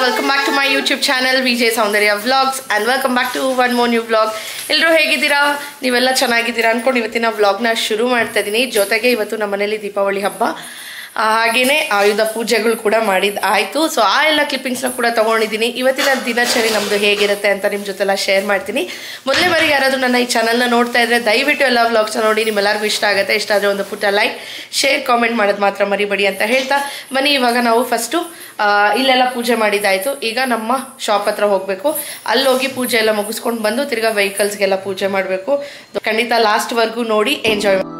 welcome back to my YouTube channel VJ Saundarya Vlogs and welcome back to one more new vlog. ಎಲ್ಲರೂ ಹೇಗಿದ್ದೀರಾ? ನೀವೆಲ್ಲ ಚೆನ್ನಾಗಿದ್ದೀರಾ ಅನ್ಕೊಂಡು ಇವತ್ತಿನ ವ್ಲಾಗ್ನ ಶುರು ಮಾಡ್ತಾ ಇದ್ದೀನಿ. ಜೊತೆಗೆ ಇವತ್ತು ನಮ್ಮ ಮನೆಯಲ್ಲಿ ದೀಪಾವಳಿ ಹಬ್ಬ ಹಾಗೇನೆ ಆಯುಧ ಪೂಜೆಗಳು ಕೂಡ ಆಯಿತು. ಸೊ ಆ ಎಲ್ಲ ಕ್ಲಿಪ್ಪಿಂಗ್ಸ್ನ ಕೂಡ ತೊಗೊಂಡಿದ್ದೀನಿ. ಇವತ್ತಿನ ದಿನಚರಿ ನಮ್ಮದು ಹೇಗಿರುತ್ತೆ ಅಂತ ನಿಮ್ಮ ಜೊತೆಲ್ಲ ಶೇರ್ ಮಾಡ್ತೀನಿ. ಮೊದಲೇ ಬಾರಿಗೆ ಯಾರಾದರೂ ನನ್ನ ಈ ಚಾನಲ್ನ ನೋಡ್ತಾ ಇದ್ದರೆ ದಯವಿಟ್ಟು ಎಲ್ಲ ವ್ಲಾಗ್ಸ್ನ ನೋಡಿ ನಿಮ್ಮೆಲ್ಲರಿಗೂ ಇಷ್ಟ ಆಗುತ್ತೆ. ಇಷ್ಟ ಆದರೆ ಒಂದು ಪುಟ್ಟ ಲೈಕ್ ಶೇರ್ ಕಾಮೆಂಟ್ ಮಾಡೋದು ಮಾತ್ರ ಮರಿಬೇಡಿ ಅಂತ ಹೇಳ್ತಾ ಬನ್ನಿ ಇವಾಗ ನಾವು ಫಸ್ಟು ಇಲ್ಲೆಲ್ಲ ಪೂಜೆ ಮಾಡಿದ್ದಾಯಿತು. ಈಗ ನಮ್ಮ ಶಾಪ್ ಹತ್ರ ಹೋಗಬೇಕು. ಅಲ್ಲಿ ಹೋಗಿ ಪೂಜೆ ಎಲ್ಲ ಮುಗಿಸ್ಕೊಂಡು ಬಂದು ತಿರ್ಗಾ ವೆಹಿಕಲ್ಸ್ಗೆಲ್ಲ ಪೂಜೆ ಮಾಡಬೇಕು. ಖಂಡಿತ ಲಾಸ್ಟ್ವರೆಗೂ ನೋಡಿ ಎಂಜಾಯ್ ಮಾಡಿ.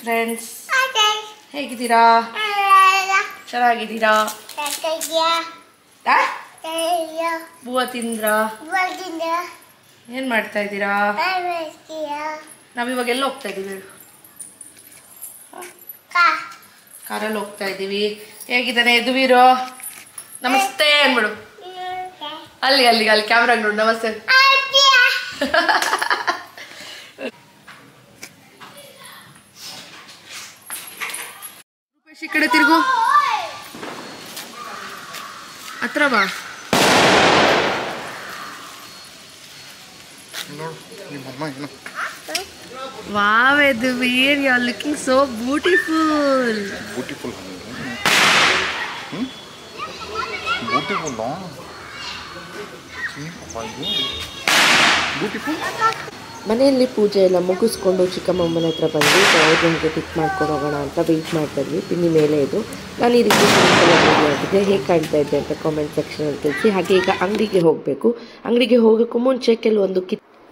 ಫ್ರೆಂಡ್ಸ್ ಹೇಗಿದ್ದೀರಾ? ಚೆನ್ನಾಗಿದ್ದೀರಾ? ಬೂವ ತಿಂದ್ರಾ? ಏನ್ ಮಾಡ್ತಾ ಇದ್ದೀರಾ? ನಾವಿವಾಗ ಎಲ್ಲ ಹೋಗ್ತಾ ಇದ್ದೀವಿ? ಕಾರಲ್ಲಿ ಹೋಗ್ತಾ ಇದ್ದೀವಿ. ಹೇಗಿದ್ದಾನೆ ಯದುವೀರು? ನಮಸ್ತೆ ಅನ್ಬಿಡು. ಅಲ್ಲಿ ಅಲ್ಲಿ ಅಲ್ಲಿ ಕ್ಯಾಮ್ರಾಗ ನೋಡು. ನಮಸ್ತೆ. ಈ ಕಡೆ ತಿರುಗು. ಹತ್ರ ಬಾ. Wow, Eduvir, you are looking so beautiful. Beautiful. Beautiful, no? See, Papa, beautiful. ಮನೆಯಲ್ಲಿ ಪೂಜೆ ಎಲ್ಲ ಮುಗಿಸ್ಕೊಂಡು ಚಿಕ್ಕಮ್ಮನ ಹತ್ರ ಬಂದು ಅವ್ರ ರೂಮ್ಗೆ ಪಿಕ್ ಮಾಡ್ಕೊಂಡು ಹೋಗೋಣ ಅಂತ ವೆಯ್ಟ್ ಮಾಡ್ತಾ ಇದ್ವಿ. ಪಿನ್ನಿ ಮೇಲೆ ಇದು ನಾನು ಈ ರೀತಿ ಆಗಿದೆ. ಹೇಗೆ ಕಾಣ್ತಾ ಇದ್ದೆ ಅಂತ ಕಾಮೆಂಟ್ ಸೆಕ್ಷನಲ್ಲಿ ತಿಳಿಸಿ. ಹಾಗೆ ಈಗ ಅಂಗಡಿಗೆ ಹೋಗಬೇಕು. ಅಂಗಡಿಗೆ ಹೋಗೋಕ್ಕೂ ಮುಂಚೆ ಕೆಲವೊಂದು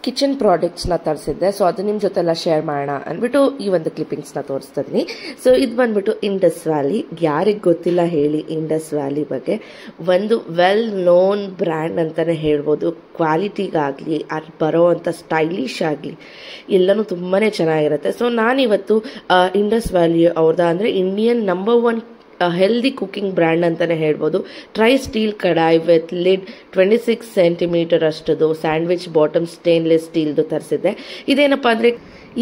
ಕಿಚನ್ ಪ್ರಾಡಕ್ಟ್ಸ್ನ ತರಿಸಿದ್ದೆ. ಸೊ ಅದು ನಿಮ್ಮ ಜೊತೆ ಎಲ್ಲ ಶೇರ್ ಮಾಡೋಣ ಅಂದ್ಬಿಟ್ಟು ಈ ಒಂದು ಕ್ಲಿಪ್ಪಿಂಗ್ಸ್ನ ತೋರಿಸ್ತಾ ಇದ್ದೀನಿ. ಸೊ ಇದು ಬಂದ್ಬಿಟ್ಟು ಇಂಡಸ್ ವ್ಯಾಲಿ. ಯಾರಿಗೆ ಗೊತ್ತಿಲ್ಲ ಹೇಳಿ ಇಂಡಸ್ ವ್ಯಾಲಿ ಬಗ್ಗೆ? ಒಂದು ವೆಲ್ ನೋನ್ ಬ್ರ್ಯಾಂಡ್ ಅಂತಲೇ ಹೇಳ್ಬೋದು. ಕ್ವಾಲಿಟಿಗಾಗಲಿ ಅದು ಬರೋ ಅಂಥ ಸ್ಟೈಲಿಶ್ ಆಗಲಿ ಎಲ್ಲನೂ ತುಂಬಾ ಚೆನ್ನಾಗಿರುತ್ತೆ. ಸೊ ನಾನಿವತ್ತು ಇಂಡಸ್ ವ್ಯಾಲಿ ಅವ್ರದ್ದು ಅಂದರೆ Indian number 1 healthy cooking brand ಅಂತಲೇ ಹೇಳ್ಬೋದು. Tri steel kadai with lid 26 centimetre ಅಷ್ಟದು ಸ್ಯಾಂಡ್ವಿಚ್ ಬಾಟಮ್ ಸ್ಟೇನ್ಲೆಸ್ ಸ್ಟೀಲ್ದು ತರಿಸಿದ್ದೆ. ಇದೇನಪ್ಪ ಅಂದರೆ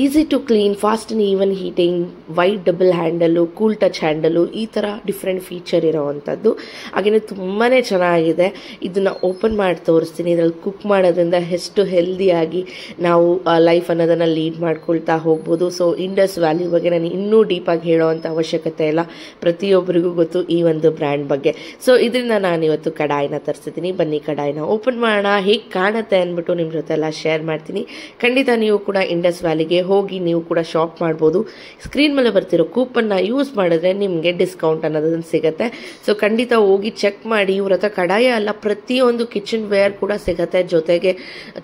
easy to clean, fast and even heating, wide double handle, cool touch handle, ಈ ಥರ ಡಿಫ್ರೆಂಟ್ ಫೀಚರ್ ಇರೋವಂಥದ್ದು. ಹಾಗೆಯೇ ತುಂಬಾ ಚೆನ್ನಾಗಿದೆ. ಇದನ್ನು ಓಪನ್ ಮಾಡಿ ತೋರಿಸ್ತೀನಿ. ಇದರಲ್ಲಿ ಕುಕ್ ಮಾಡೋದ್ರಿಂದ ಎಷ್ಟು ಹೆಲ್ದಿಯಾಗಿ ನಾವು ಲೈಫ್ ಅನ್ನೋದನ್ನು ಲೀಡ್ ಮಾಡ್ಕೊಳ್ತಾ ಹೋಗ್ಬೋದು. ಸೊ ಇಂಡಸ್ ವ್ಯಾಲಿ ಬಗ್ಗೆ ನಾನು ಇನ್ನೂ ಡೀಪಾಗಿ ಹೇಳೋವಂಥ ಅವಶ್ಯಕತೆ ಇಲ್ಲ. ಪ್ರತಿಯೊಬ್ಬರಿಗೂ ಗೊತ್ತು ಈ ಒಂದು ಬ್ರ್ಯಾಂಡ್ ಬಗ್ಗೆ. ಸೊ ಇದರಿಂದ ನಾನು ಇವತ್ತು ಕಡಾಯಿನ ತರಿಸಿದ್ದೀನಿ. ಬನ್ನಿ ಕಡಾಯಿನ ಓಪನ್ ಮಾಡೋಣ. ಹೇಗೆ ಕಾಣುತ್ತೆ ಅಂದ್ಬಿಟ್ಟು ನಿಮ್ಮ ಜೊತೆ ಎಲ್ಲ ಶೇರ್ ಮಾಡ್ತೀನಿ. ಖಂಡಿತ ನೀವು ಕೂಡ ಇಂಡಸ್ ವ್ಯಾಲಿಗೆ ಹೋಗಿ ನೀವು ಕೂಡ ಶಾಪ್ ಮಾಡ್ಬೋದು. ಸ್ಕ್ರೀನ್ ಮೇಲೆ ಬರ್ತಿರೋ ಕೂಪನ್ನ ಯೂಸ್ ಮಾಡಿದ್ರೆ ನಿಮಗೆ ಡಿಸ್ಕೌಂಟ್ ಅನ್ನೋದನ್ನು ಸಿಗುತ್ತೆ. ಸೊ ಖಂಡಿತ ಹೋಗಿ ಚೆಕ್ ಮಾಡಿ. ಇವ್ರ ಹತ್ರ ಕಡಾಯ ಅಲ್ಲ, ಪ್ರತಿಯೊಂದು ಕಿಚನ್ ವೇರ್ ಕೂಡ ಸಿಗುತ್ತೆ. ಜೊತೆಗೆ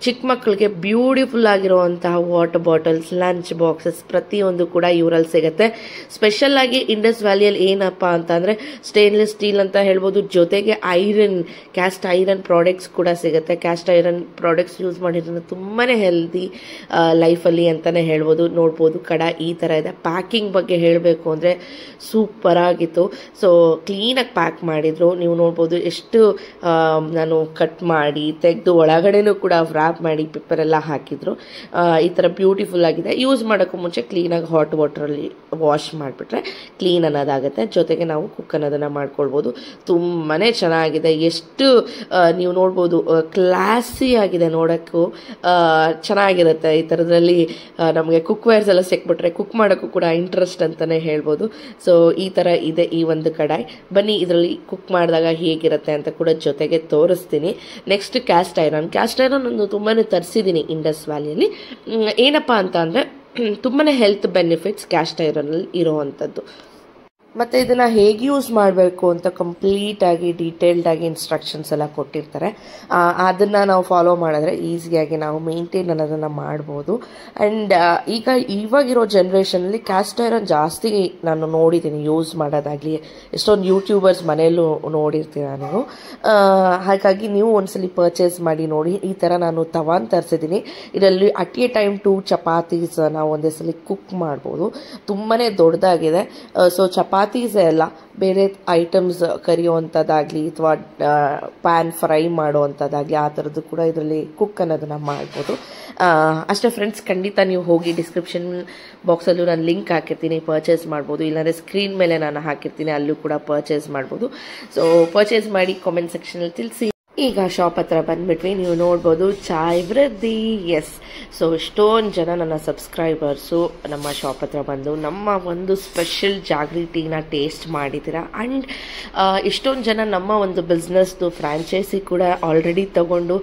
ಚಿಕ್ಕ ಮಕ್ಕಳಿಗೆ ಬ್ಯೂಟಿಫುಲ್ ಆಗಿರುವಂತಹ ವಾಟರ್ ಬಾಟಲ್ಸ್, ಲಂಚ್ ಬಾಕ್ಸಸ್ ಪ್ರತಿಯೊಂದು ಕೂಡ ಇವರಲ್ಲಿ ಸಿಗುತ್ತೆ. ಸ್ಪೆಷಲ್ ಆಗಿ ಇಂಡಸ್ ವ್ಯಾಲಿಯಲ್ಲಿ ಏನಪ್ಪಾ ಅಂತ ಅಂದರೆ ಸ್ಟೇನ್ಲೆಸ್ ಸ್ಟೀಲ್ ಅಂತ ಹೇಳ್ಬೋದು. ಜೊತೆಗೆ ಐರನ್, ಕ್ಯಾಸ್ಟ್ ಐರನ್ ಪ್ರಾಡಕ್ಟ್ಸ್ ಕೂಡ ಸಿಗುತ್ತೆ. ಕ್ಯಾಸ್ಟ್ ಐರನ್ ಪ್ರಾಡಕ್ಟ್ಸ್ ಯೂಸ್ ಮಾಡಿರೋದು ತುಂಬಾ ಹೆಲ್ದಿ ಲೈಫಲ್ಲಿ ಅಂತಲೇ ಹೇಳ್ಬೋದು. ನೋಡ್ಬೋದು ಕಡ ಈ ಥರ ಇದೆ. ಪ್ಯಾಕಿಂಗ್ ಬಗ್ಗೆ ಹೇಳಬೇಕು ಅಂದರೆ ಸೂಪರ್ ಆಗಿತ್ತು. ಸೊ ಕ್ಲೀನಾಗಿ ಪ್ಯಾಕ್ ಮಾಡಿದ್ರು. ನೀವು ನೋಡ್ಬೋದು ಎಷ್ಟು ನಾನು ಕಟ್ ಮಾಡಿ ತೆಗೆದು ಒಳಗಡೆನೂ ಕೂಡ ವ್ರ್ಯಾಪ್ ಮಾಡಿ ಪೇಪರೆಲ್ಲ ಹಾಕಿದ್ರು. ಈ ಥರ ಬ್ಯೂಟಿಫುಲ್ ಆಗಿದೆ. ಯೂಸ್ ಮಾಡೋಕ್ಕೂ ಮುಂಚೆ ಕ್ಲೀನಾಗಿ ಹಾಟ್ ವಾಟ್ರಲ್ಲಿ ವಾಶ್ ಮಾಡಿಬಿಟ್ರೆ ಕ್ಲೀನ್ ಅನ್ನೋದಾಗುತ್ತೆ. ಜೊತೆಗೆ ನಾವು ಕುಕ್ ಅನ್ನೋದನ್ನು ಮಾಡ್ಕೊಳ್ಬೋದು. ತುಂಬಾ ಚೆನ್ನಾಗಿದೆ. ಎಷ್ಟು ನೀವು ನೋಡ್ಬೋದು ಕ್ಲಾಸಿ ಆಗಿದೆ, ನೋಡೋಕ್ಕೂ ಚೆನ್ನಾಗಿರುತ್ತೆ. ಈ ಥರದ್ರಲ್ಲಿ ನಮಗೆ ಕುಕ್ವೇರ್ಸ್ ಎಲ್ಲ ಸಿಕ್ಬಿಟ್ರೆ ಕುಕ್ ಮಾಡೋಕ್ಕೂ ಕೂಡ ಇಂಟ್ರೆಸ್ಟ್ ಅಂತಲೇ ಹೇಳ್ಬೋದು. ಸೊ ಈ ಥರ ಇದೆ ಈ ಒಂದು ಕಡಾಯಿ. ಬನ್ನಿ ಇದರಲ್ಲಿ ಕುಕ್ ಮಾಡಿದಾಗ ಹೇಗಿರುತ್ತೆ ಅಂತ ಕೂಡ ಜೊತೆಗೆ ತೋರಿಸ್ತೀನಿ. ನೆಕ್ಸ್ಟ್ ಕ್ಯಾಸ್ಟ್ ಐರನ್ ಒಂದು ತುಂಬಾ ತರಿಸಿದ್ದೀನಿ ಇಂಡಸ್ ವ್ಯಾಲಿಯಲ್ಲಿ. ಏನಪ್ಪ ಅಂತ ಅಂದರೆ ತುಂಬಾ ಹೆಲ್ತ್ ಬೆನಿಫಿಟ್ಸ್ ಕ್ಯಾಸ್ಟ್ ಐರನಲ್ಲಿ ಇರೋವಂಥದ್ದು. ಮತ್ತು ಇದನ್ನು ಹೇಗೆ ಯೂಸ್ ಮಾಡಬೇಕು ಅಂತ ಕಂಪ್ಲೀಟಾಗಿ ಡೀಟೇಲ್ಡಾಗಿ ಇನ್ಸ್ಟ್ರಕ್ಷನ್ಸ್ ಎಲ್ಲ ಕೊಟ್ಟಿರ್ತಾರೆ. ಅದನ್ನು ನಾವು ಫಾಲೋ ಮಾಡಿದ್ರೆ ಈಸಿಯಾಗಿ ನಾವು ಮೇಂಟೈನ್ ಅನ್ನೋದನ್ನು ಮಾಡ್ಬೋದು. ಆ್ಯಂಡ್ ಇವಾಗಿರೋ ಜನ್ರೇಷನಲ್ಲಿ ಕ್ಯಾಸ್ಟ್ ಐರನ್ ಜಾಸ್ತಿ ನಾನು ನೋಡಿದ್ದೀನಿ ಯೂಸ್ ಮಾಡೋದಾಗಲಿ, ಎಷ್ಟೊಂದು ಯೂಟ್ಯೂಬರ್ಸ್ ಮನೆಯಲ್ಲೂ ನೋಡಿರ್ತೀರ ನೀವು. ಹಾಗಾಗಿ ನೀವು ಒಂದ್ಸಲಿ ಪರ್ಚೇಸ್ ಮಾಡಿ ನೋಡಿ. ಈ ಥರ ನಾನು ತವಾನ್ ತರಿಸಿದ್ದೀನಿ. ಇದರಲ್ಲಿ ಅಟ್ ಎ ಟೈಮ್ 2 ಚಪಾತೀಸ್ ನಾವು ಒಂದೇ ಸಲ ಕುಕ್ ಮಾಡ್ಬೋದು. ತುಂಬಾ ದೊಡ್ಡದಾಗಿದೆ. ಸೊ ಚಪಾತೀಸ್ ಎಲ್ಲ ಬೇರೆ ಐಟಮ್ಸ್ ಕರಿಯುವಂಥದ್ದಾಗಲಿ ಅಥವಾ ಪ್ಯಾನ್ ಫ್ರೈ ಮಾಡುವಂಥದ್ದಾಗಲಿ ಆ ಥರದ್ದು ಕೂಡ ಇದರಲ್ಲಿ ಕುಕ್ ಅನ್ನೋದನ್ನು ಮಾಡ್ಬೋದು. ಅಷ್ಟೇ ಫ್ರೆಂಡ್ಸ್, ಖಂಡಿತ ನೀವು ಹೋಗಿ ಡಿಸ್ಕ್ರಿಪ್ಷನ್ ಬಾಕ್ಸಲ್ಲೂ ನಾನು ಲಿಂಕ್ ಹಾಕಿರ್ತೀನಿ, ಪರ್ಚೇಸ್ ಮಾಡ್ಬೋದು. ಇಲ್ಲಾಂದರೆ ಸ್ಕ್ರೀನ್ ಮೇಲೆ ನಾನು ಹಾಕಿರ್ತೀನಿ, ಅಲ್ಲೂ ಕೂಡ ಪರ್ಚೇಸ್ ಮಾಡ್ಬೋದು. ಸೊ ಪರ್ಚೇಸ್ ಮಾಡಿ ಕಾಮೆಂಟ್ ಸೆಕ್ಷನಲ್ಲಿ ತಿಳಿಸಿ. ಈಗ ಶಾಪ್ ಹತ್ರ ಬಂದ್ಬಿಟ್ವಿ. ನೀವು ನೋಡ್ಬೋದು ಚಾಯ್ ವೃದ್ಧಿ. ಎಸ್, ಸೊ ಎಷ್ಟೊಂದು ಜನ ನನ್ನ ಸಬ್ಸ್ಕ್ರೈಬರ್ಸು ನಮ್ಮ ಶಾಪ್ ಹತ್ರ ಬಂದು ನಮ್ಮ ಒಂದು ಸ್ಪೆಷಲ್ ಜಾಗೃತಿನ ಟೇಸ್ಟ್ ಮಾಡಿದ್ದೀರಾ. ಆ್ಯಂಡ್ ಎಷ್ಟೊಂದು ಜನ ನಮ್ಮ ಒಂದು ಬಿಸ್ನೆಸ್ದು ಫ್ರಾಂಚೈಸಿ ಕೂಡ ಆಲ್ರೆಡಿ ತಗೊಂಡು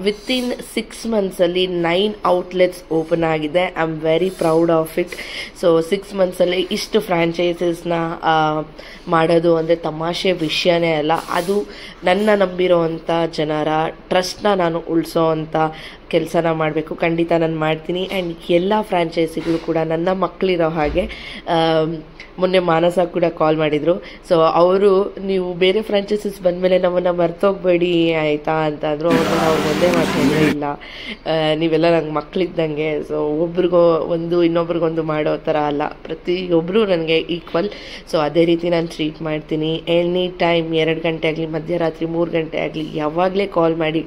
ವಿತಿನ್ 6 ಮಂತ್ಸಲ್ಲಿ 9 ಔಟ್ಲೆಟ್ಸ್ ಓಪನ್ ಆಗಿದೆ. I am very proud of it. So 6 ಮಂತ್ಸಲ್ಲಿ ಇಷ್ಟು ಫ್ರಾಂಚೈಸಸ್ನ ಮಾಡೋದು ಅಂದರೆ ತಮಾಷೆ ವಿಷಯನೇ ಅಲ್ಲ. ಅದು ನನ್ನ ನಂಬಿರೋ ಅಂತ ಜನರ ಟ್ರಸ್ಟ್ನ ನಾನು ಉಳಿಸೋ ಅಂತ ಕೆಲಸನ ಮಾಡಬೇಕು. ಖಂಡಿತ ನಾನು ಮಾಡ್ತೀನಿ. ಆ್ಯಂಡ್ ಎಲ್ಲ ಫ್ರಾಂಚೈಸಿಗಳು ಕೂಡ ನನ್ನ ಮಕ್ಕಳಿರೋ ಹಾಗೆ. ಮೊನ್ನೆ ಮಾನಸ ಕೂಡ ಕಾಲ್ ಮಾಡಿದರು. ಸೊ ಅವರು ನೀವು ಬೇರೆ ಫ್ರಾಂಚೈಸಸ್ ಬಂದಮೇಲೆ ನಮ್ಮನ್ನು ಮರ್ತೋಗ್ಬೇಡಿ ಆಯಿತಾ ಅಂತ ಅಂದರು. ಅವ್ರು ಒಂದೇ ಮಾಡ್ತಿದ್ರೆ ಇಲ್ಲ, ನೀವೆಲ್ಲ ನಂಗೆ ಮಕ್ಕಳಿದ್ದಂಗೆ. ಸೊ ಒಬ್ರಿಗೋ ಒಂದು ಇನ್ನೊಬ್ರಿಗೊಂದು ಮಾಡೋ ಥರ ಅಲ್ಲ, ಪ್ರತಿಯೊಬ್ಬರು ನನಗೆ ಈಕ್ವಲ್. ಸೊ ಅದೇ ರೀತಿ ನಾನು ಟ್ರೀಟ್ ಮಾಡ್ತೀನಿ. ಎನಿ ಟೈಮ್ 2 ಗಂಟೆ ಆಗಲಿ, ಮಧ್ಯರಾತ್ರಿ 3 ಗಂಟೆ ಆಗಲಿ, ಯಾವಾಗಲೇ ಕಾಲ್ ಮಾಡಿ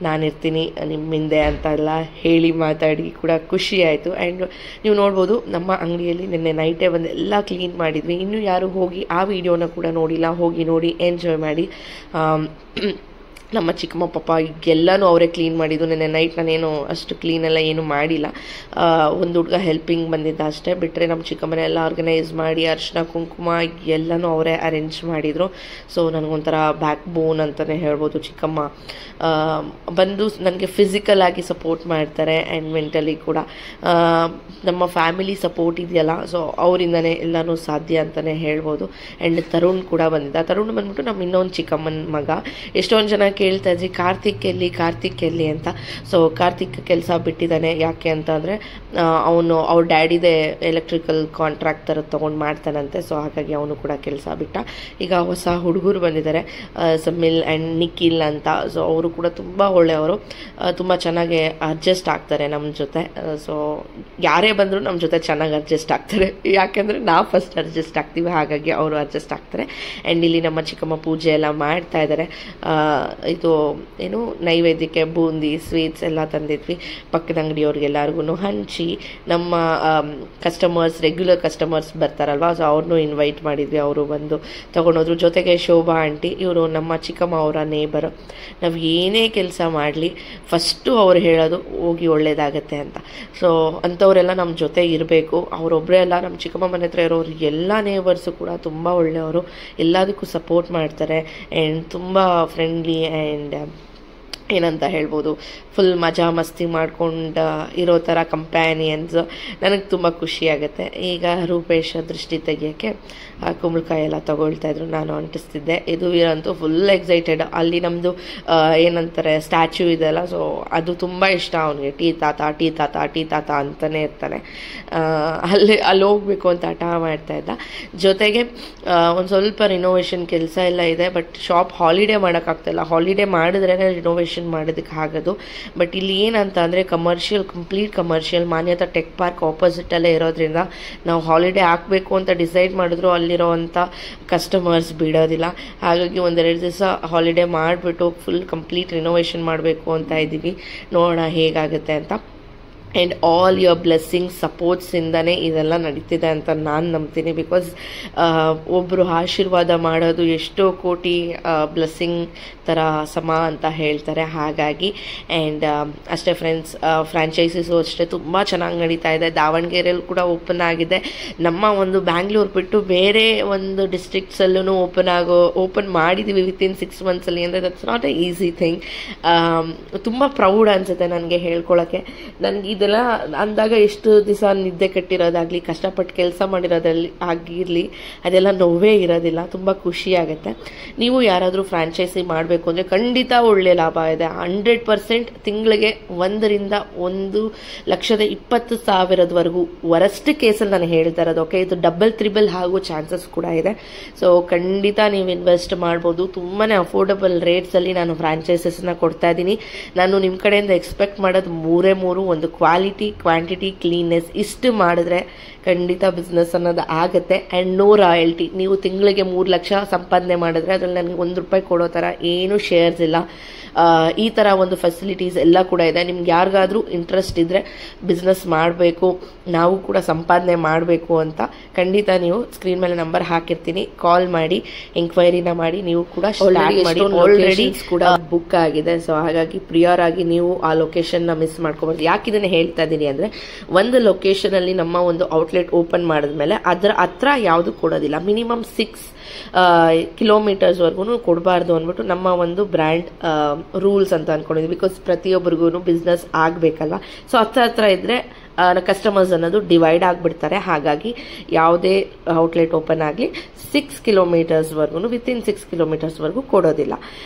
ನಾನಿರ್ತೀನಿ ನಿಮ್ಮ ಹಿಂದೆ ಅಂತೆಲ್ಲ ಹೇಳಿ ಮಾತಾಡಿ ಕೂಡ ಖುಷಿ ಆಯಿತು. ಆ್ಯಂಡ್ ನೀವು ನೋಡ್ಬೋದು ನಮ್ಮ ಅಂಗಡಿಯಲ್ಲಿ ನಿನ್ನೆ ನೈಟೇ ಬಂದು ಎಲ್ಲ ಕ್ಲೀನ್ ಮಾಡಿದ್ವಿ. ಇನ್ನೂ ಯಾರು ಹೋಗಿ ಆ ವಿಡಿಯೋನ ಕೂಡ ನೋಡಿಲ್ಲ, ಹೋಗಿ ನೋಡಿ, ಎಂಜಾಯ್ ಮಾಡಿ. ನಮ್ಮ ಚಿಕ್ಕಮ್ಮ ಪಾಪ ಎಲ್ಲನೂ ಅವರೇ ಕ್ಲೀನ್ ಮಾಡಿದ್ದು. ನೆನ್ನೆ ನೈಟ್ ನಾನೇನು ಅಷ್ಟು ಕ್ಲೀನೆಲ್ಲ ಏನು ಮಾಡಿಲ್ಲ. ಒಂದು ಹುಡುಗ ಹೆಲ್ಪಿಂಗ್ ಬಂದಿದ್ದ ಅಷ್ಟೇ, ಬಿಟ್ಟರೆ ನಮ್ಮ ಚಿಕ್ಕಮ್ಮನೆ ಎಲ್ಲ ಆರ್ಗನೈಸ್ ಮಾಡಿ ಅರಿಶಿನ ಕುಂಕುಮ ಎಲ್ಲನೂ ಅವರೇ ಅರೇಂಜ್ ಮಾಡಿದರು. ಸೊ ನನಗೊಂಥರ ಬ್ಯಾಕ್ ಬೋನ್ ಅಂತಲೇ ಹೇಳ್ಬೋದು. ಚಿಕ್ಕಮ್ಮ ಬಂದು ನನಗೆ ಫಿಸಿಕಲ್ ಆಗಿ ಸಪೋರ್ಟ್ ಮಾಡ್ತಾರೆ ಆ್ಯಂಡ್ ಮೆಂಟಲಿ ಕೂಡ. ನಮ್ಮ ಫ್ಯಾಮಿಲಿ ಸಪೋರ್ಟ್ ಇದೆಯಲ್ಲ, ಸೊ ಅವರಿಂದನೇ ಎಲ್ಲನೂ ಸಾಧ್ಯ ಅಂತಲೇ ಹೇಳ್ಬೋದು. ಆ್ಯಂಡ್ ತರುಣ್ ಕೂಡ ಬಂದಿದ್ದ. ತರುಣ್ ಬಂದ್ಬಿಟ್ಟು ನಮ್ಮ ಇನ್ನೊಂದು ಚಿಕ್ಕಮ್ಮನ ಮಗ. ಎಷ್ಟೊಂದು ಜನ ಕೇಳ್ತಾ ಇದ್ರಿ ಕಾರ್ತಿಕ್ ಎಲ್ಲಿ ಅಂತ. ಸೊ ಕಾರ್ತಿಕ್ ಕೆಲಸ ಬಿಟ್ಟಿದ್ದಾನೆ. ಯಾಕೆ ಅಂತ ಅಂದರೆ ಅವ್ರ ಡ್ಯಾಡಿದೇ ಎಲೆಕ್ಟ್ರಿಕಲ್ ಕಾಂಟ್ರಾಕ್ಟ್ ಥರ ತೊಗೊಂಡು ಮಾಡ್ತಾನಂತೆ. ಸೊ ಹಾಗಾಗಿ ಅವನು ಕೂಡ ಕೆಲಸ ಬಿಟ್ಟ. ಈಗ ಹೊಸ ಹುಡುಗರು ಬಂದಿದ್ದಾರೆ, ಸಮಿಲ್ ಆ್ಯಂಡ್ ನಿಖಿಲ್ ಅಂತ. ಸೊ ಅವರು ಕೂಡ ತುಂಬ ಒಳ್ಳೆಯವರು, ತುಂಬ ಚೆನ್ನಾಗಿ ಅಡ್ಜಸ್ಟ್ ಆಗ್ತಾರೆ ನಮ್ಮ ಜೊತೆ. ಸೊ ಯಾರೇ ಬಂದರೂ ನಮ್ಮ ಜೊತೆ ಚೆನ್ನಾಗಿ ಅಡ್ಜಸ್ಟ್ ಆಗ್ತಾರೆ. ಯಾಕೆಂದರೆ ನಾವು ಫಸ್ಟ್ ಅಡ್ಜಸ್ಟ್ ಆಗ್ತೀವಿ, ಹಾಗಾಗಿ ಅವರು ಅಡ್ಜಸ್ಟ್ ಆಗ್ತಾರೆ. ಆ್ಯಂಡ್ ಇಲ್ಲಿ ನಮ್ಮ ಚಿಕ್ಕಮ್ಮ ಪೂಜೆ ಎಲ್ಲ ಮಾಡ್ತಾ ಇದ್ದಾರೆ. ಇದು ಏನು ನೈವೇದ್ಯಕ್ಕೆ ಬೂಂದಿ ಸ್ವೀಟ್ಸ್ ಎಲ್ಲ ತಂದಿದ್ವಿ. ಪಕ್ಕದ ಅಂಗಡಿಯವ್ರಿಗೆಲ್ಲರಿಗೂ ಹಂಚಿ, ನಮ್ಮ ಕಸ್ಟಮರ್ಸ್ ರೆಗ್ಯುಲರ್ ಕಸ್ಟಮರ್ಸ್ ಬರ್ತಾರಲ್ವ, ಸೊ ಅವ್ರನ್ನೂ ಇನ್ವೈಟ್ ಮಾಡಿದ್ವಿ. ಅವರು ಬಂದು ತೊಗೊಂಡೋದ್ರು. ಜೊತೆಗೆ ಶೋಭಾ ಆಂಟಿ, ಇವರು ನಮ್ಮ ಚಿಕ್ಕಮ್ಮ ಅವರ ನೇಬರ್. ನಾವು ಏನೇ ಕೆಲಸ ಮಾಡಲಿ ಫಸ್ಟು ಅವ್ರು ಹೇಳೋದು ಹೋಗಿ ಒಳ್ಳೇದಾಗತ್ತೆ ಅಂತ. ಸೊ ಅಂಥವರೆಲ್ಲ ನಮ್ಮ ಜೊತೆ ಇರಬೇಕು. ಅವರೊಬ್ಬರೇ ಅಲ್ಲ, ನಮ್ಮ ಚಿಕ್ಕಮ್ಮ ಮನೆ ಹತ್ರ ಇರೋರು ಎಲ್ಲ ನೇಬರ್ಸು ಕೂಡ ತುಂಬ ಒಳ್ಳೆಯವರು, ಎಲ್ಲದಕ್ಕೂ ಸಪೋರ್ಟ್ ಮಾಡ್ತಾರೆ. ಆ್ಯಂಡ್ ತುಂಬ ಫ್ರೆಂಡ್ಲಿ ಆ್ಯಂಡ್ ಏನಂತ ಹೇಳ್ಬೋದು, ಫುಲ್ ಮಜಾ ಮಸ್ತಿ ಮಾಡ್ಕೊಂಡು ಇರೋ ಥರ ಕಂಪ್ಯಾನಿಯನ್ಸ್. ನನಗೆ ತುಂಬ ಖುಷಿಯಾಗುತ್ತೆ. ಈಗ ರೂಪೇಶ್ ದೃಷ್ಟಿ ತೆಗಿಯೋಕ್ಕೆ ಕುಂಬಳಕಾಯಿ ಎಲ್ಲ ತೊಗೊಳ್ತಾಯಿದ್ರು, ನಾನು ಅಂಟಿಸ್ತಿದ್ದೆ. ಇದು ಇರಂತೂ ಫುಲ್ ಎಕ್ಸೈಟೆಡ್. ಅಲ್ಲಿ ನಮ್ಮದು ಏನಂತಾರೆ ಸ್ಟ್ಯಾಚ್ಯೂ ಇದೆಯಲ್ಲ, ಸೊ ಅದು ತುಂಬ ಇಷ್ಟ ಅವನಿಗೆ. ಟೀ ತಾತ ಅಂತಲೇ ಇರ್ತಾನೆ. ಅಲ್ಲಿ ಹೋಗಬೇಕು ಅಂತ ಹಠ ಮಾಡ್ತಾಯಿದ್ದ. ಜೊತೆಗೆ ಒಂದು ಸ್ವಲ್ಪ ರಿನೋವೇಷನ್ ಕೆಲಸ ಎಲ್ಲ ಇದೆ, ಬಟ್ ಶಾಪ್ ಹಾಲಿಡೇ ಮಾಡೋಕ್ಕಾಗ್ತಾಯಿಲ್ಲ. ಹಾಲಿಡೇ ಮಾಡಿದ್ರೇ ರಿನೋವೇಷನ್ ಮಾಡೋದಕ್ಕೆ ಆಗೋದು. ಬಟ್ ಇಲ್ಲಿ ಏನಂತ ಅಂದರೆ complete commercial Manyata tech park ಆಪೋಸಿಟಲ್ಲೇ ಇರೋದ್ರಿಂದ ನಾವು ಹಾಲಿಡೇ ಹಾಕಬೇಕು ಅಂತ ಡಿಸೈಡ್ ಮಾಡಿದ್ರು ಅಲ್ಲಿರೋವಂಥ ಕಸ್ಟಮರ್ಸ್ ಬಿಡೋದಿಲ್ಲ. ಹಾಗಾಗಿ 1-2 ದಿವಸ ಹಾಲಿಡೇ ಮಾಡಿಬಿಟ್ಟು ಫುಲ್ ಕಂಪ್ಲೀಟ್ ರಿನೋವೇಷನ್ ಮಾಡಬೇಕು ಅಂತ ಇದ್ದೀವಿ. ನೋಡೋಣ ಹೇಗಾಗುತ್ತೆ ಅಂತ. ಆ್ಯಂಡ್ ಆಲ್ ಯುವರ್ ಬ್ಲೆಸ್ಸಿಂಗ್ ಸಪೋರ್ಟ್ಸಿಂದನೇ ಇದೆಲ್ಲ ನಡೀತಿದೆ ಅಂತ ನಾನು ನಂಬ್ತೀನಿ. ಬಿಕಾಸ್ ಒಬ್ಬರು ಆಶೀರ್ವಾದ ಮಾಡೋದು ಎಷ್ಟೋ ಕೋಟಿ ಬ್ಲೆಸ್ಸಿಂಗ್ ಥರ ಸಮ ಅಂತ ಹೇಳ್ತಾರೆ. ಹಾಗಾಗಿ ಆ್ಯಂಡ್ ಅಷ್ಟೇ ಫ್ರೆಂಡ್ಸ್, ಫ್ರ್ಯಾಂಚೈಸೀಸು ಅಷ್ಟೇ ತುಂಬ ಚೆನ್ನಾಗಿ ನಡೀತಾ ಇದೆ. ದಾವಣಗೆರೆಯಲ್ಲಿ ಕೂಡ ಓಪನ್ ಆಗಿದೆ. ನಮ್ಮ ಒಂದು ಬ್ಯಾಂಗ್ಳೂರು ಬಿಟ್ಟು ಬೇರೆ ಒಂದು ಡಿಸ್ಟ್ರಿಕ್ಟ್ಸಲ್ಲೂ ಓಪನ್ ಮಾಡಿದ್ದೀವಿ ವಿತಿನ್ 6 monthsಲ್ಲಿ. ಅಂದರೆ that's not A easy thing. ತುಂಬ ಪ್ರೌಡ್ ಅನಿಸುತ್ತೆ ನನಗೆ ಹೇಳ್ಕೊಳ್ಳೋಕ್ಕೆ. ನನಗೆ ಇದೆಲ್ಲ ಅಂದಾಗ ಎಷ್ಟು ದಿವಸ ನಿದ್ದೆ ಕಟ್ಟಿರೋದಾಗಲಿ, ಕಷ್ಟಪಟ್ಟು ಕೆಲಸ ಮಾಡಿರೋದ್ರಲ್ಲಿ ಆಗಿರಲಿ, ಅದೆಲ್ಲ ನೋವೇ ಇರೋದಿಲ್ಲ. ತುಂಬ ಖುಷಿ ಆಗುತ್ತೆ. ನೀವು ಯಾರಾದರೂ ಫ್ರಾಂಚೈಸಿ ಮಾಡಬೇಕು ಅಂದರೆ ಖಂಡಿತ ಒಳ್ಳೆ ಲಾಭ ಇದೆ. 100% ತಿಂಗಳಿಗೆ 1ರಿಂದ 1,20,000 ವರಸ್ಟ್ ಕೇಸಲ್ಲಿ ನಾನು ಹೇಳ್ತಾ ಇರೋದು. ಓಕೆ, ಇದು ಡಬಲ್ ತ್ರಿಬಲ್ ಆಗೋ ಚಾನ್ಸಸ್ ಕೂಡ ಇದೆ. ಸೊ ಖಂಡಿತ ನೀವು ಇನ್ವೆಸ್ಟ್ ಮಾಡ್ಬೋದು. ತುಂಬಾ ಅಫೋರ್ಡಬಲ್ ರೇಟ್ಸಲ್ಲಿ ನಾನು ಫ್ರಾಂಚೈಸಸ್ನ ಕೊಡ್ತಾ ಇದ್ದೀನಿ. ನಾನು ನಿಮ್ಮ ಕಡೆಯಿಂದ ಎಕ್ಸ್ಪೆಕ್ಟ್ ಮಾಡೋದು 3 ಒಂದು ಕ್ವಾಲಿಟಿ, ಕ್ವಾಂಟಿಟಿ, ಕ್ಲೀನ್ನೆಸ್. ಇಷ್ಟು ಮಾಡಿದ್ರೆ ಖಂಡಿತ ಬಿಸ್ನೆಸ್ ಅನ್ನೋದು ಆಗುತ್ತೆ. And no royalty. ನೀವು ತಿಂಗಳಿಗೆ 3 ಲಕ್ಷ ಸಂಪಾದನೆ ಮಾಡಿದ್ರೆ ಅದರಲ್ಲಿ ನನಗೆ ₹1 ಕೊಡೋ ಥರ ಏನು ಶೇರ್ಸ್ ಇಲ್ಲ. ಈ ಥರ ಒಂದು ಫೆಸಿಲಿಟೀಸ್ ಎಲ್ಲ ಕೂಡ ಇದೆ. ನಿಮ್ಗೆ ಯಾರಿಗಾದ್ರೂ ಇಂಟ್ರೆಸ್ಟ್ ಇದ್ದರೆ ಬಿಸ್ನೆಸ್ ಮಾಡಬೇಕು, ನಾವು ಕೂಡ ಸಂಪಾದನೆ ಮಾಡಬೇಕು ಅಂತ, ಖಂಡಿತ ನೀವು ಸ್ಕ್ರೀನ್ ಮೇಲೆ ನಂಬರ್ ಹಾಕಿರ್ತೀನಿ, ಕಾಲ್ ಮಾಡಿ, ಎಂಕ್ವೈರಿನ ಮಾಡಿ, ನೀವು ಕೂಡ ಸ್ಟಾರ್ಟ್ ಮಾಡಿ. ಆಲ್ರೆಡಿ ಕೂಡ ಬುಕ್ ಆಗಿದೆ. ಸೊ ಹಾಗಾಗಿ ಪ್ರಿಯರ್ ಆಗಿ ನೀವು ಆ ಲೊಕೇಶನ್ನ ಮಿಸ್ ಮಾಡ್ಕೊಬಾರ್ದು. ಯಾಕೆ ಇದನ್ನು ಹೇಳ್ತಾ ಇದ್ದೀನಿ ಅಂದರೆ, ಒಂದು ಲೊಕೇಶನಲ್ಲಿ ನಮ್ಮ ಒಂದು ಔಟ್ಲೆಟ್ ಓಪನ್ ಮಾಡಿದ್ಮೇಲೆ ಅದರ ಹತ್ರ ಯಾವುದು ಕೊಡೋದಿಲ್ಲ. ಮಿನಿಮಮ್ 6 ಕಿಲೋಮೀಟರ್ಸ್ವರೆಗೂ ಕೊಡಬಾರ್ದು ಅಂದ್ಬಿಟ್ಟು ನಮ್ಮ ಒಂದು ಬ್ರ್ಯಾಂಡ್ ರೂಲ್ಸ್ ಅಂತ ಅಂದ್ಕೊಂಡಿದ್ವಿ. ಬಿಕಾಸ್ ಪ್ರತಿಯೊಬ್ಬರಿಗೂ ಬಿಸ್ನೆಸ್ ಆಗಬೇಕಲ್ವ. ಸೊ ಹತ್ರ ಇದ್ದರೆ ಕಸ್ಟಮರ್ಸ್ ಅನ್ನೋದು ಡಿವೈಡ್ ಆಗಿಬಿಡ್ತಾರೆ. ಹಾಗಾಗಿ ಯಾವುದೇ ಔಟ್ಲೆಟ್ ಓಪನ್ ಆಗಲಿ 6 ಕಿಲೋಮೀಟರ್ಸ್ವರೆಗೂ ವಿತಿನ್ 6 ಕಿಲೋಮೀಟರ್ಸ್ವರೆಗೂ ಕೊಡೋದಿಲ್ಲ.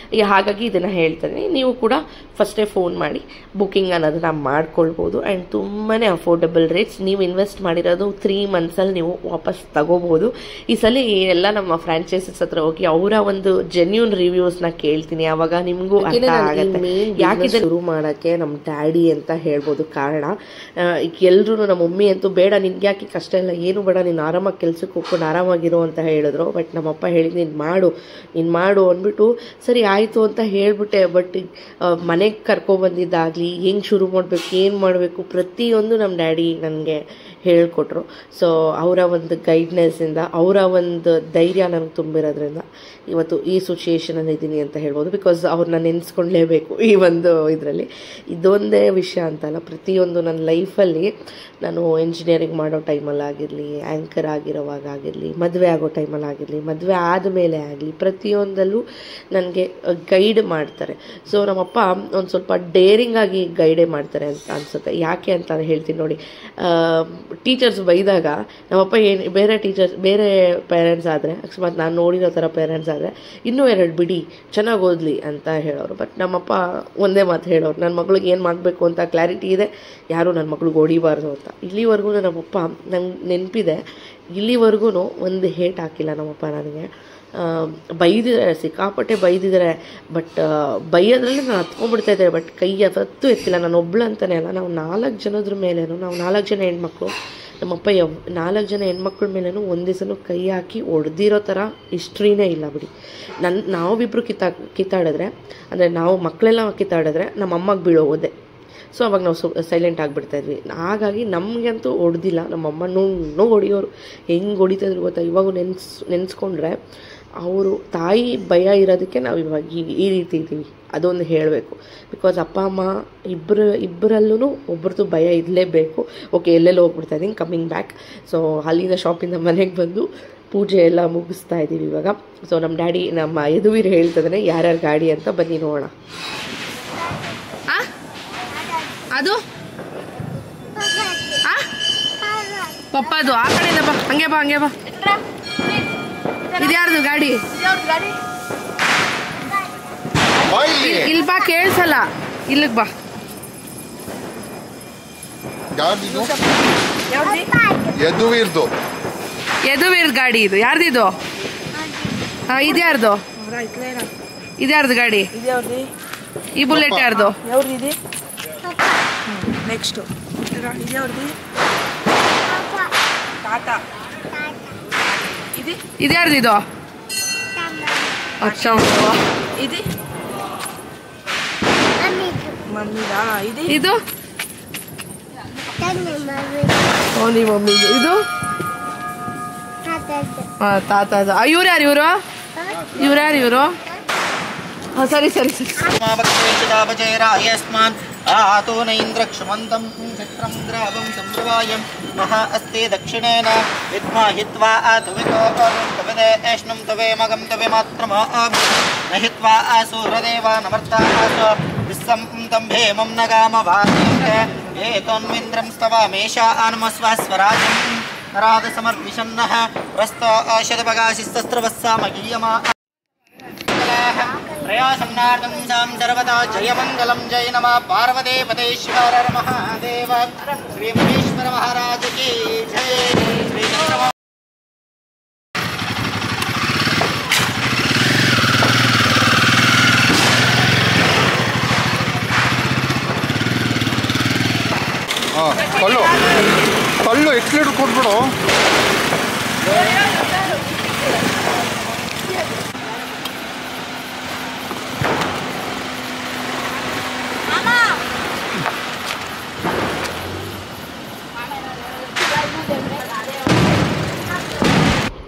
ಹಾಗಾಗಿ ಇದನ್ನು ಹೇಳ್ತೀನಿ. ನೀವು ಕೂಡ ಫಸ್ಟೇ ಫೋನ್ ಮಾಡಿ ಬುಕ್ಕಿಂಗ್ ಅನ್ನೋದನ್ನ ಮಾಡ್ಕೊಳ್ಬೋದು. ಆ್ಯಂಡ್ ತುಂಬಾ ಅಫೋರ್ಡಬಲ್ ರೇಟ್ಸ್. ನೀವು ಇನ್ವೆಸ್ಟ್ ಮಾಡಿರೋದು 3 monthsಲ್ಲಿ ನೀವು ವಾಪಸ್ ತಗೋಬೋದು. ಈ ಸಲ ಎಲ್ಲ ನಮ್ಮ ಫ್ರಾಂಚೈಸಸ್ ಹತ್ರ ಹೋಗಿ ಅವರ ಒಂದು ಜೆನ್ಯೂನ್ ರಿವ್ಯೂಸ್ನ ಕೇಳ್ತೀನಿ. ಆವಾಗ ನಿಮಗೂ ಅರ್ಥ ಆಗುತ್ತೆ ಯಾಕೆ ಶುರು ಮಾಡೋಕ್ಕೆ ನಮ್ಮ ಡ್ಯಾಡಿ ಅಂತ ಹೇಳ್ಬೋದು ಕಾರಣ. ಎಲ್ಲರೂ ನಮ್ಮ ಮಮ್ಮಿ ಅಂತೂ ಬೇಡ, ನಿನ್ಗೆ ಯಾಕೆ ಕಷ್ಟ ಇಲ್ಲ, ಏನು ಬೇಡ, ನೀನು ಆರಾಮಾಗಿ ಕೆಲ್ಸಕ್ಕೆ ಹೋಗ್ಕೊಂಡು ಆರಾಮಾಗಿರೋ ಅಂತ ಹೇಳಿದ್ರು. ಬಟ್ ನಮ್ಮಪ್ಪ ಹೇಳಿದ್ದು ನೀನು ಮಾಡು ಅಂದ್ಬಿಟ್ಟು ಸರಿ ಆಯಿತು ಅಂತ ಹೇಳ್ಬಿಟ್ಟೆ. ಬಟ್ ಮನೆಗೆ ಕರ್ಕೊಬಂದಿದ್ದಾಗಲಿ, ಹೆಂಗೆ ಶುರು ಮಾಡಬೇಕು, ಏನು ಮಾಡಬೇಕು, ಪ್ರತಿಯೊಂದು ನಮ್ಮ ಡ್ಯಾಡಿ ನನಗೆ ಹೇಳ್ಕೊಟ್ರು. ಸೊ ಅವರ ಒಂದು ಗೈಡ್ನೆಸ್ಸಿಂದ, ಅವರ ಒಂದು ಧೈರ್ಯ ನನಗೆ ತುಂಬಿರೋದ್ರಿಂದ ಇವತ್ತು ಈ ಸಿಚುಯೇಷನಲ್ಲಿ ಇದ್ದೀನಿ ಅಂತ ಹೇಳ್ಬೋದು. ಬಿಕಾಸ್ ಅವ್ರನ್ನ ನೆನೆಸ್ಕೊಳ್ಳೇಬೇಕು ಈ ಒಂದು ಇದರಲ್ಲಿ. ಇದೊಂದೇ ವಿಷಯ ಅಂತಲ್ಲ, ಪ್ರತಿಯೊಂದು ನನ್ನ ಲೈಫಲ್ಲಿ ನಾನು ಇಂಜಿನಿಯರಿಂಗ್ ಮಾಡೋ ಟೈಮಲ್ಲಾಗಿರಲಿ, ಆ್ಯಂಕರ್ ಆಗಿರೋವಾಗ ಆಗಿರಲಿ, ಮದುವೆ ಆಗೋ ಟೈಮಲ್ಲಾಗಿರಲಿ, ಮದುವೆ ಆದಮೇಲೆ ಆಗಲಿ, ಪ್ರತಿಯೊಂದಲ್ಲೂ ನನಗೆ ಗೈಡ್ ಮಾಡ್ತಾರೆ. ಸೊ ನಮ್ಮಪ್ಪ ಒಂದು ಸ್ವಲ್ಪ ಡೇರಿಂಗ್ ಆಗಿ ಗೈಡೇ ಮಾಡ್ತಾರೆ ಅಂತ ಅನಿಸುತ್ತೆ. ಯಾಕೆ ಅಂತ ಹೇಳ್ತೀನಿ ನೋಡಿ. ಟೀಚರ್ಸ್ ಬೈದಾಗ ನಮ್ಮಪ್ಪ ಬೇರೆ ಪೇರೆಂಟ್ಸ್ ಆದರೆ, ಅಕಸ್ಮಾತ್ ನಾನು ನೋಡಿರೋ ಥರ ಪೇರೆಂಟ್ಸ್ ಆದರೆ ಇನ್ನೂ 2 ಬಿಡಿ, ಚೆನ್ನಾಗಿ ಓದಲಿ ಅಂತ ಹೇಳೋರು. ಬಟ್ ನಮ್ಮಪ್ಪ ಒಂದೇ ಮಾತು ಹೇಳೋರು, ನನ್ನ ಮಗಳಿಗೆ ಏನು ಮಾಡಬೇಕು ಅಂತ ಕ್ಲಾರಿಟಿ ಇದೆ, ಯಾರೂ ನನ್ನ ಮಗಳಿಗೆ ಹೊಡಿಬಾರ್ದು ಅಂತ. ಇಲ್ಲಿವರೆಗೂ ನಮ್ಮಪ್ಪ ನಂಗೆ ನೆನಪಿದೆ, ಇಲ್ಲಿವರೆಗೂ ಒಂದು ಹೇಟ್ ಹಾಕಿಲ್ಲ ನಮ್ಮಪ್ಪ ನನಗೆ. ಬೈದಿದ್ದಾರೆ, ಸಿಕ್ಕಾಪಟ್ಟೆ ಬೈದಿದ್ದಾರೆ. ಬಟ್ ಬೈಯೋದ್ರಲ್ಲಿ ನಾನು ಹತ್ಕೊಂಡ್ಬಿಡ್ತಾಯಿದ್ದೆ. ಬಟ್ ಕೈ ಯಾವತ್ತೂ ಎತ್ತಿಲ್ಲ. ನಾನು ಒಬ್ಳು ಅಂತಲೇ ಅಲ್ಲ, ನಾವು 4 ಜನದ್ರ ಮೇಲೇನು, ನಾವು 4 ಜನ ಹೆಣ್ಮಕ್ಳು, ನಮ್ಮಪ್ಪ 4 ಜನ ಹೆಣ್ಮಕ್ಳ ಮೇಲೇನು ಒಂದು ದಿವಸನೂ ಕೈ ಹಾಕಿ ಹೊಡೆದಿರೋ ಥರ ಹಿಸ್ಟ್ರಿನೇ ಇಲ್ಲ ಬಿಡಿ. ನಾವಿಬ್ಬರು ಕಿತ್ತಾಡಿದ್ರೆ, ಅಂದರೆ ನಾವು ಮಕ್ಕಳೆಲ್ಲ ಕಿತ್ತಾಡಿದ್ರೆ ನಮ್ಮ ಅಮ್ಮಗೆ ಬೀಳೋದೆ. ಸೊ ಅವಾಗ ನಾವು ಸೈಲೆಂಟ್ ಆಗಿಬಿಡ್ತಾಯಿದ್ವಿ. ಹಾಗಾಗಿ ನಮಗಂತೂ ಹೊಡೆದಿಲ್ಲ. ನಮ್ಮಮ್ಮನೂ ಹೊಡಿಯೋರು. ಹೆಂಗೆ ಹೊಡಿತಾಯಿದ್ರು ಗೊತ್ತಾ, ಇವಾಗ ನೆನೆಸ್ಕೊಂಡ್ರೆ ಅವರು ತಾಯಿ ಭಯ ಇರೋದಕ್ಕೆ ನಾವು ಇವಾಗ ಈ ರೀತಿ ಇದ್ದೀವಿ, ಅದೊಂದು ಹೇಳಬೇಕು. ಬಿಕಾಸ್ ಅಪ್ಪ ಅಮ್ಮ ಇಬ್ಬರಲ್ಲೂ ಒಬ್ಬರದ್ದು ಭಯ ಇರಲೇಬೇಕು. ಓಕೆ, ಎಲ್ಲೆಲ್ಲ ಹೋಗ್ಬಿಡ್ತಾ ಇದ್ದೀನಿ, ಕಮ್ಮಿಂಗ್ ಬ್ಯಾಕ್. ಸೊ ಅಲ್ಲಿಂದ ಶಾಪಿಂದ ಮನೆಗೆ ಬಂದು ಪೂಜೆ ಎಲ್ಲ ಮುಗಿಸ್ತಾ ಇದ್ದೀವಿ ಇವಾಗ. ಸೊ ನಮ್ಮ ಡ್ಯಾಡಿ, ನಮ್ಮ ಯದುವೀರ್ ಹೇಳ್ತಿದ್ದಾನೆ ಯಾರ್ಯಾರು ಗಾಡಿ ಅಂತ, ಬನ್ನಿ ನೋಡೋಣ. ಅದು ಪಪ್ಪದು ಆ ಕಡೆಯಿಂದ ಬಾ, ಹಂಗೆ ಬಾ. ಇದ್ಯಾರ್ದು ಗಾಡಿ? ಇಲ್ಲಿ ಬಾ, ಕೇಳಿಸಲ್ಲ. ಇಲ್ಲಿಗೆ ಬಾ. ಯದುವೀರ್ ಗಾಡಿ ಇದು. ಯಾರ್ದಿದು? ಇದ್ಯಾರ್ದು ಗಾಡಿ? ಈ ಬುಲೆಟ್ ಯಾರ್ದು? ನೆಕ್ಸ್ಟ್ ಇದ್ಯಾರ್ದಿದು? ಮಮ್ಮಿದಾ? ಇದು ನಿಮ್ಮ ಮಮ್ಮಿದು. ಇದು ತಾತ. ಇವ್ರು ಯಾರು ಇವರು? ಇವರು ಸರಿ ಸರಿ ಸರಿ. आतो न इन्द्रक्षमन्तं चक्रं ग्रावं संभ्रवायं महा अस्ते दक्षिणेन विद्मा हित्वा आतुवितो तवदे ऐष्णं तवे मगं तवे मात्रमा न हित्वा आसुरदेवा नमर्ता आसो विस्सं तं भेमं नगामवादे एतोन्विन्द्रं स्तवामेषा आनमस्वास्वराजं राधसमर्पिषन्नः प्रस्तो शतपगाशिस्तस्त्रवस्सामगीयमा प्रयासन्नार्दं सां सर्वदा जयमङ्गलं जय नमः पार्वती पतेश्वर महादेव श्री मुनीश्वर महाराज की जय. श्री चंद्रमा ಕಳ್ಳು ಎಕ್ಸ್ಲೇಟರ್ ಕೊಟ್ಬಿಡು.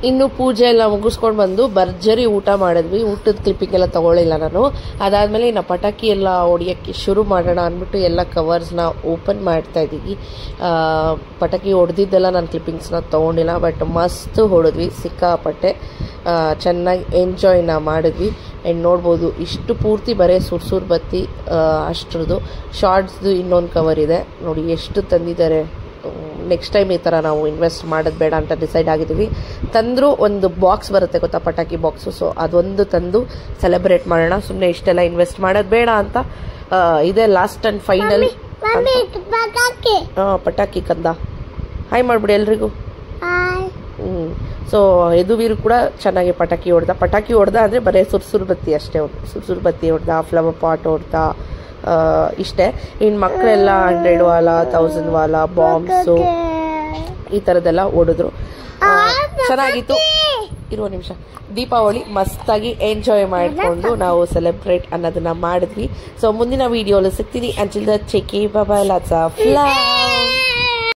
ಇನ್ನು ಪೂಜೆ ಎಲ್ಲ ಮುಗಿಸ್ಕೊಂಡು ಬಂದು ಭರ್ಜರಿ ಊಟ ಮಾಡಿದ್ವಿ. ಊಟದ ಕ್ಲಿಪ್ಪಿಂಗ್ ಎಲ್ಲ ತಗೊಳ್ಳಿಲ್ಲ ನಾನು. ಅದಾದಮೇಲೆ ಇನ್ನು ಪಟಾಕಿ ಎಲ್ಲ ಹೊಡಿಯೋಕ್ಕೆ ಶುರು ಮಾಡೋಣ ಅಂದ್ಬಿಟ್ಟು ಎಲ್ಲ ಕವರ್ಸ್ನ ಓಪನ್ ಮಾಡ್ತಾ ಇದ್ದೀವಿ. ಪಟಾಕಿ ಹೊಡೆದಿದ್ದೆಲ್ಲ ನಾನು ಕ್ಲಿಪ್ಪಿಂಗ್ಸ್ನ ತೊಗೊಂಡಿಲ್ಲ, ಬಟ್ ಮಸ್ತ್ ಹೊಡೆದ್ವಿ, ಸಿಕ್ಕಾಪಟ್ಟೆ ಚೆನ್ನಾಗಿ ಎಂಜಾಯ್ನ ಮಾಡಿದ್ವಿ. ಆ್ಯಂಡ್ ನೋಡ್ಬೋದು ಇಷ್ಟು ಪೂರ್ತಿ ಬರೀ ಸುರ್ಸುರ್ ಬತ್ತಿ ಅಷ್ಟ್ರದ್ದು. ಶಾರ್ಟ್ಸ್ದು ಇನ್ನೊಂದು ಕವರ್ ಇದೆ ನೋಡಿ ಎಷ್ಟು ತಂದಿದ್ದಾರೆ. ನೆಕ್ಸ್ಟ್ ಟೈಮ್ ಈ ಥರ ನಾವು ಇನ್ವೆಸ್ಟ್ ಮಾಡೋದು ಬೇಡ ಅಂತ ಡಿಸೈಡ್ ಆಗಿದ್ದೀವಿ. ತಂದರೂ ಒಂದು ಬಾಕ್ಸ್ ಬರುತ್ತೆ ಗೊತ್ತಾ, ಪಟಾಕಿ ಬಾಕ್ಸು. ಸೊ ಅದೊಂದು ತಂದು ಸೆಲೆಬ್ರೇಟ್ ಮಾಡೋಣ. ಸುಮ್ಮನೆ ಇಷ್ಟೆಲ್ಲ ಇನ್ವೆಸ್ಟ್ ಮಾಡೋದು ಬೇಡ ಅಂತ ಇದೇ ಲಾಸ್ಟ್ ಆ್ಯಂಡ್ ಫೈನಲ್. ಪಟಾಕಿ ಕಂದ ಹಾಯ್ ಮಾಡಿಬಿಡಿ ಎಲ್ರಿಗೂ. ಸೊ ಯದುವೀರು ಕೂಡ ಚೆನ್ನಾಗಿ ಪಟಾಕಿ ಹೊಡೆದ ಅಂದರೆ ಬರೀ ಸುರ್ಸುರ್ ಬತ್ತಿ ಅಷ್ಟೇ. ಸುರ್ಸುರ್ ಬತ್ತಿ ಹೊಡೆದ, ಫ್ಲವರ್ ಪಾಟ್ ಹೊಡೆದ, ಇಷ್ಟೇ. ಇನ್ನು ಮಕ್ಕಳೆಲ್ಲ 100 ವಾಲ 1000 ವಾಲ ಬಾಂಬ್ಸು ಈ ಥರದ್ದೆಲ್ಲ ಹೊಡೆದ್ರು. ಚೆನ್ನಾಗಿತ್ತು. ಇರುವ ನಿಮಿಷ ದೀಪಾವಳಿ ಮಸ್ತಾಗಿ ಎಂಜಾಯ್ ಮಾಡಿಕೊಂಡು ನಾವು ಸೆಲೆಬ್ರೇಟ್ ಅನ್ನೋದನ್ನ ಮಾಡಿದ್ವಿ. ಸೊ ಮುಂದಿನ ವಿಡಿಯೋಲಿ ಸಿಗ್ತೀನಿ. Until then take care, bye bye, lots of love.